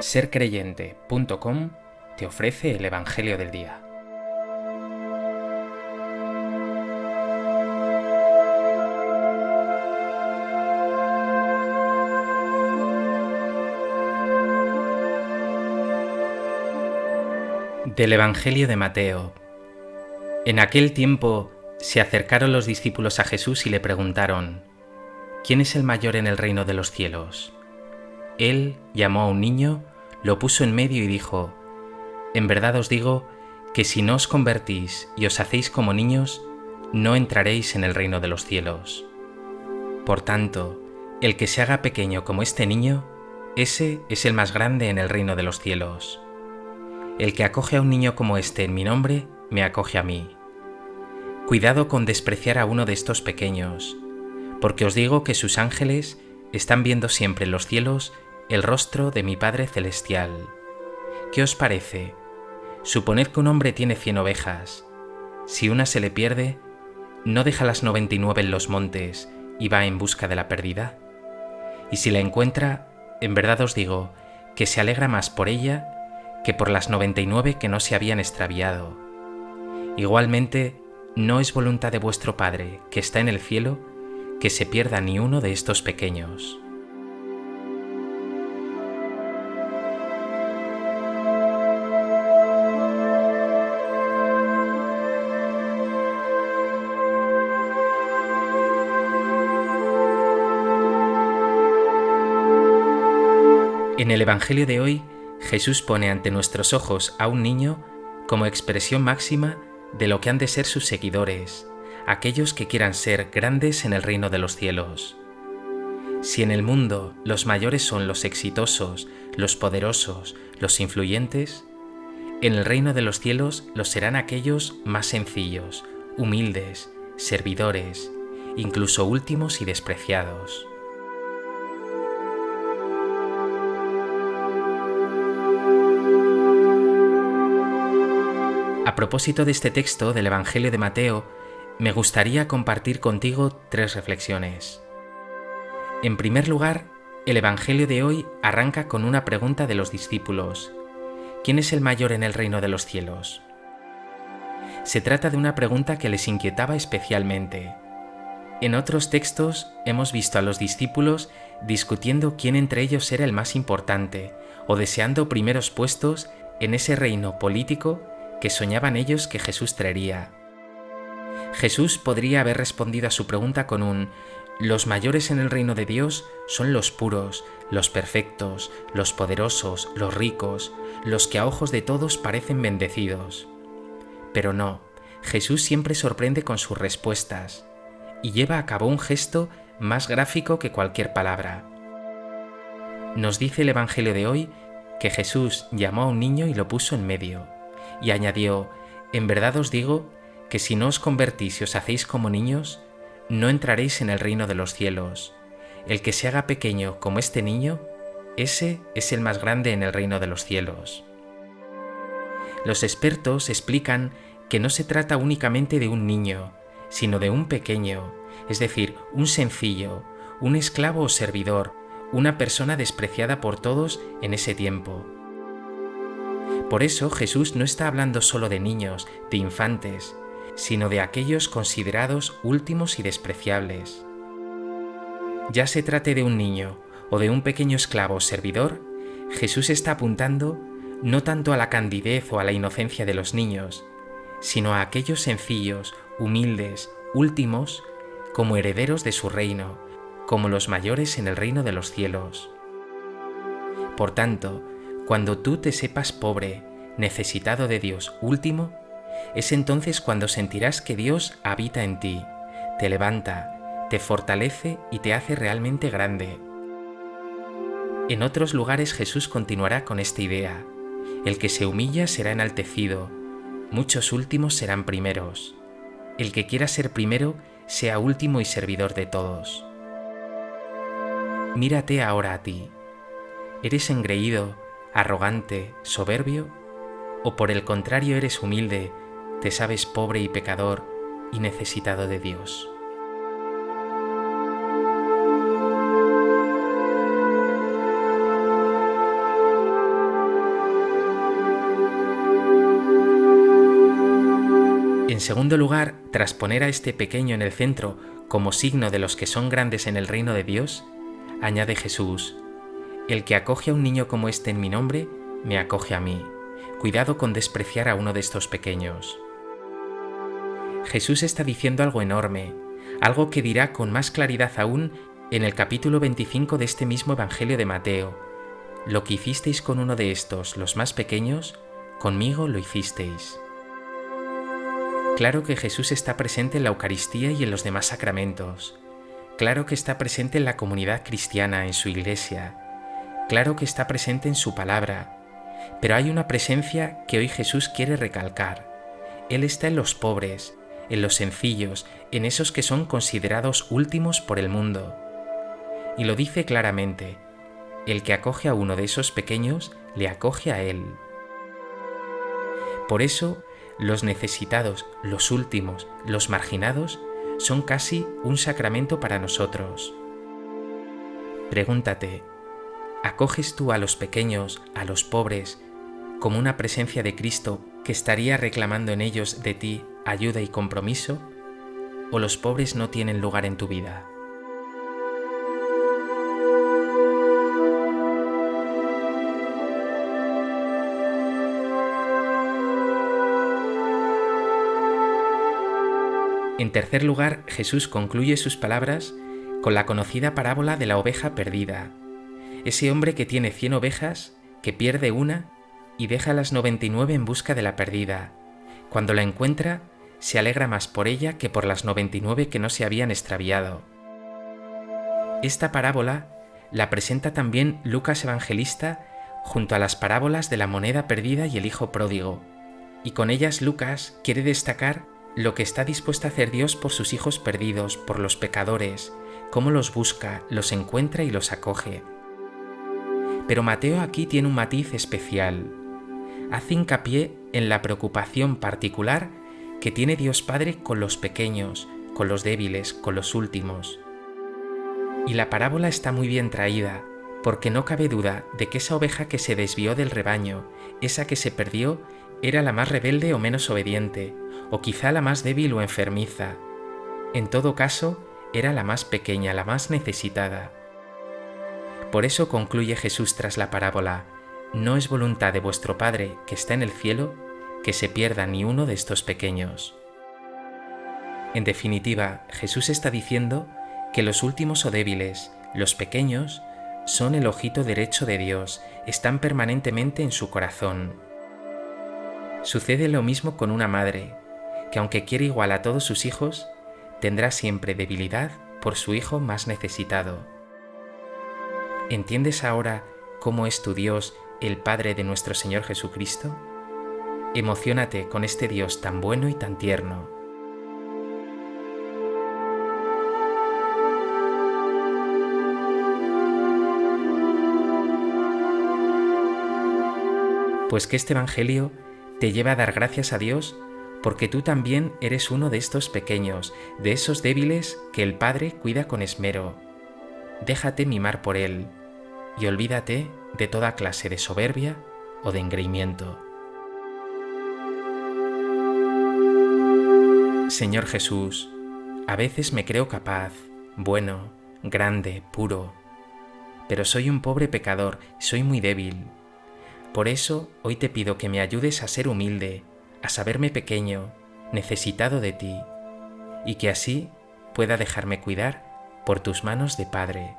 Sercreyente.com te ofrece el Evangelio del Día. Del Evangelio de Mateo. En aquel tiempo se acercaron los discípulos a Jesús y le preguntaron: ¿Quién es el mayor en el reino de los cielos? Él llamó a un niño, lo puso en medio y dijo: En verdad os digo que si no os convertís y os hacéis como niños, no entraréis en el reino de los cielos. Por tanto, el que se haga pequeño como este niño, ese es el más grande en el reino de los cielos. El que acoge a un niño como este en mi nombre, me acoge a mí. Cuidado con despreciar a uno de estos pequeños, porque os digo que sus ángeles están viendo siempre en los cielos el rostro de mi Padre Celestial. ¿Qué os parece? Suponed que un hombre tiene 100 ovejas. Si una se le pierde, ¿no deja las 99 en los montes y va en busca de la perdida? Y si la encuentra, en verdad os digo que se alegra más por ella que por las 99 que no se habían extraviado. Igualmente, no es voluntad de vuestro Padre, que está en el cielo, que se pierda ni uno de estos pequeños. En el Evangelio de hoy, Jesús pone ante nuestros ojos a un niño como expresión máxima de lo que han de ser sus seguidores, aquellos que quieran ser grandes en el reino de los cielos. Si en el mundo los mayores son los exitosos, los poderosos, los influyentes, en el reino de los cielos lo serán aquellos más sencillos, humildes, servidores, incluso últimos y despreciados. A propósito de este texto del Evangelio de Mateo, me gustaría compartir contigo 3 reflexiones. En primer lugar, el Evangelio de hoy arranca con una pregunta de los discípulos: ¿Quién es el mayor en el reino de los cielos? Se trata de una pregunta que les inquietaba especialmente. En otros textos hemos visto a los discípulos discutiendo quién entre ellos era el más importante o deseando primeros puestos en ese reino político que soñaban ellos que Jesús traería. Jesús podría haber respondido a su pregunta con un: los mayores en el reino de Dios son los puros, los perfectos, los poderosos, los ricos, los que a ojos de todos parecen bendecidos. Pero no, Jesús siempre sorprende con sus respuestas y lleva a cabo un gesto más gráfico que cualquier palabra. Nos dice el Evangelio de hoy que Jesús llamó a un niño y lo puso en medio. Y añadió: en verdad os digo que si no os convertís y os hacéis como niños, no entraréis en el reino de los cielos. El que se haga pequeño como este niño, ese es el más grande en el reino de los cielos. Los expertos explican que no se trata únicamente de un niño, sino de un pequeño, es decir, un sencillo, un esclavo o servidor, una persona despreciada por todos en ese tiempo. Por eso Jesús no está hablando solo de niños, de infantes, sino de aquellos considerados últimos y despreciables. Ya se trate de un niño o de un pequeño esclavo o servidor, Jesús está apuntando no tanto a la candidez o a la inocencia de los niños, sino a aquellos sencillos, humildes, últimos, como herederos de su reino, como los mayores en el reino de los cielos. Por tanto, cuando tú te sepas pobre, necesitado de Dios, último, es entonces cuando sentirás que Dios habita en ti, te levanta, te fortalece y te hace realmente grande. En otros lugares Jesús continuará con esta idea: el que se humilla será enaltecido, muchos últimos serán primeros. El que quiera ser primero, sea último y servidor de todos. Mírate ahora a ti. ¿Eres engreído, arrogante, soberbio? ¿O por el contrario eres humilde, te sabes pobre y pecador y necesitado de Dios? En segundo lugar, tras poner a este pequeño en el centro como signo de los que son grandes en el reino de Dios, añade Jesús: el que acoge a un niño como este en mi nombre, me acoge a mí. Cuidado con despreciar a uno de estos pequeños. Jesús está diciendo algo enorme, algo que dirá con más claridad aún en el capítulo 25 de este mismo Evangelio de Mateo. Lo que hicisteis con uno de estos, los más pequeños, conmigo lo hicisteis. Claro que Jesús está presente en la Eucaristía y en los demás sacramentos. Claro que está presente en la comunidad cristiana, en su iglesia. Claro que está presente en su palabra. Pero hay una presencia que hoy Jesús quiere recalcar. Él está en los pobres, en los sencillos, en esos que son considerados últimos por el mundo. Y lo dice claramente: el que acoge a uno de esos pequeños, le acoge a Él. Por eso, los necesitados, los últimos, los marginados, son casi un sacramento para nosotros. Pregúntate: ¿acoges tú a los pequeños, a los pobres, como una presencia de Cristo que estaría reclamando en ellos de ti ayuda y compromiso? ¿O los pobres no tienen lugar en tu vida? En tercer lugar, Jesús concluye sus palabras con la conocida parábola de la oveja perdida. Ese hombre que tiene 100 ovejas, que pierde una y deja las 99 en busca de la perdida. Cuando la encuentra, se alegra más por ella que por las 99 que no se habían extraviado. Esta parábola la presenta también Lucas Evangelista junto a las parábolas de la moneda perdida y el hijo pródigo, y con ellas Lucas quiere destacar lo que está dispuesto a hacer Dios por sus hijos perdidos, por los pecadores, cómo los busca, los encuentra y los acoge. Pero Mateo aquí tiene un matiz especial. Hace hincapié en la preocupación particular que tiene Dios Padre con los pequeños, con los débiles, con los últimos. Y la parábola está muy bien traída, porque no cabe duda de que esa oveja que se desvió del rebaño, esa que se perdió, era la más rebelde o menos obediente, o quizá la más débil o enfermiza. En todo caso, era la más pequeña, la más necesitada. Por eso concluye Jesús tras la parábola: no es voluntad de vuestro Padre que está en el cielo que se pierda ni uno de estos pequeños. En definitiva, Jesús está diciendo que los últimos o débiles, los pequeños, son el ojito derecho de Dios, están permanentemente en su corazón. Sucede lo mismo con una madre, que aunque quiere igual a todos sus hijos, tendrá siempre debilidad por su hijo más necesitado. ¿Entiendes ahora cómo es tu Dios, el Padre de nuestro Señor Jesucristo? Emociónate con este Dios tan bueno y tan tierno. Pues que este Evangelio te lleve a dar gracias a Dios porque tú también eres uno de estos pequeños, de esos débiles que el Padre cuida con esmero. Déjate mimar por Él y olvídate de toda clase de soberbia o de engreimiento. Señor Jesús, a veces me creo capaz, bueno, grande, puro, pero soy un pobre pecador, soy muy débil. Por eso hoy te pido que me ayudes a ser humilde, a saberme pequeño, necesitado de ti, y que así pueda dejarme cuidar por tus manos de Padre.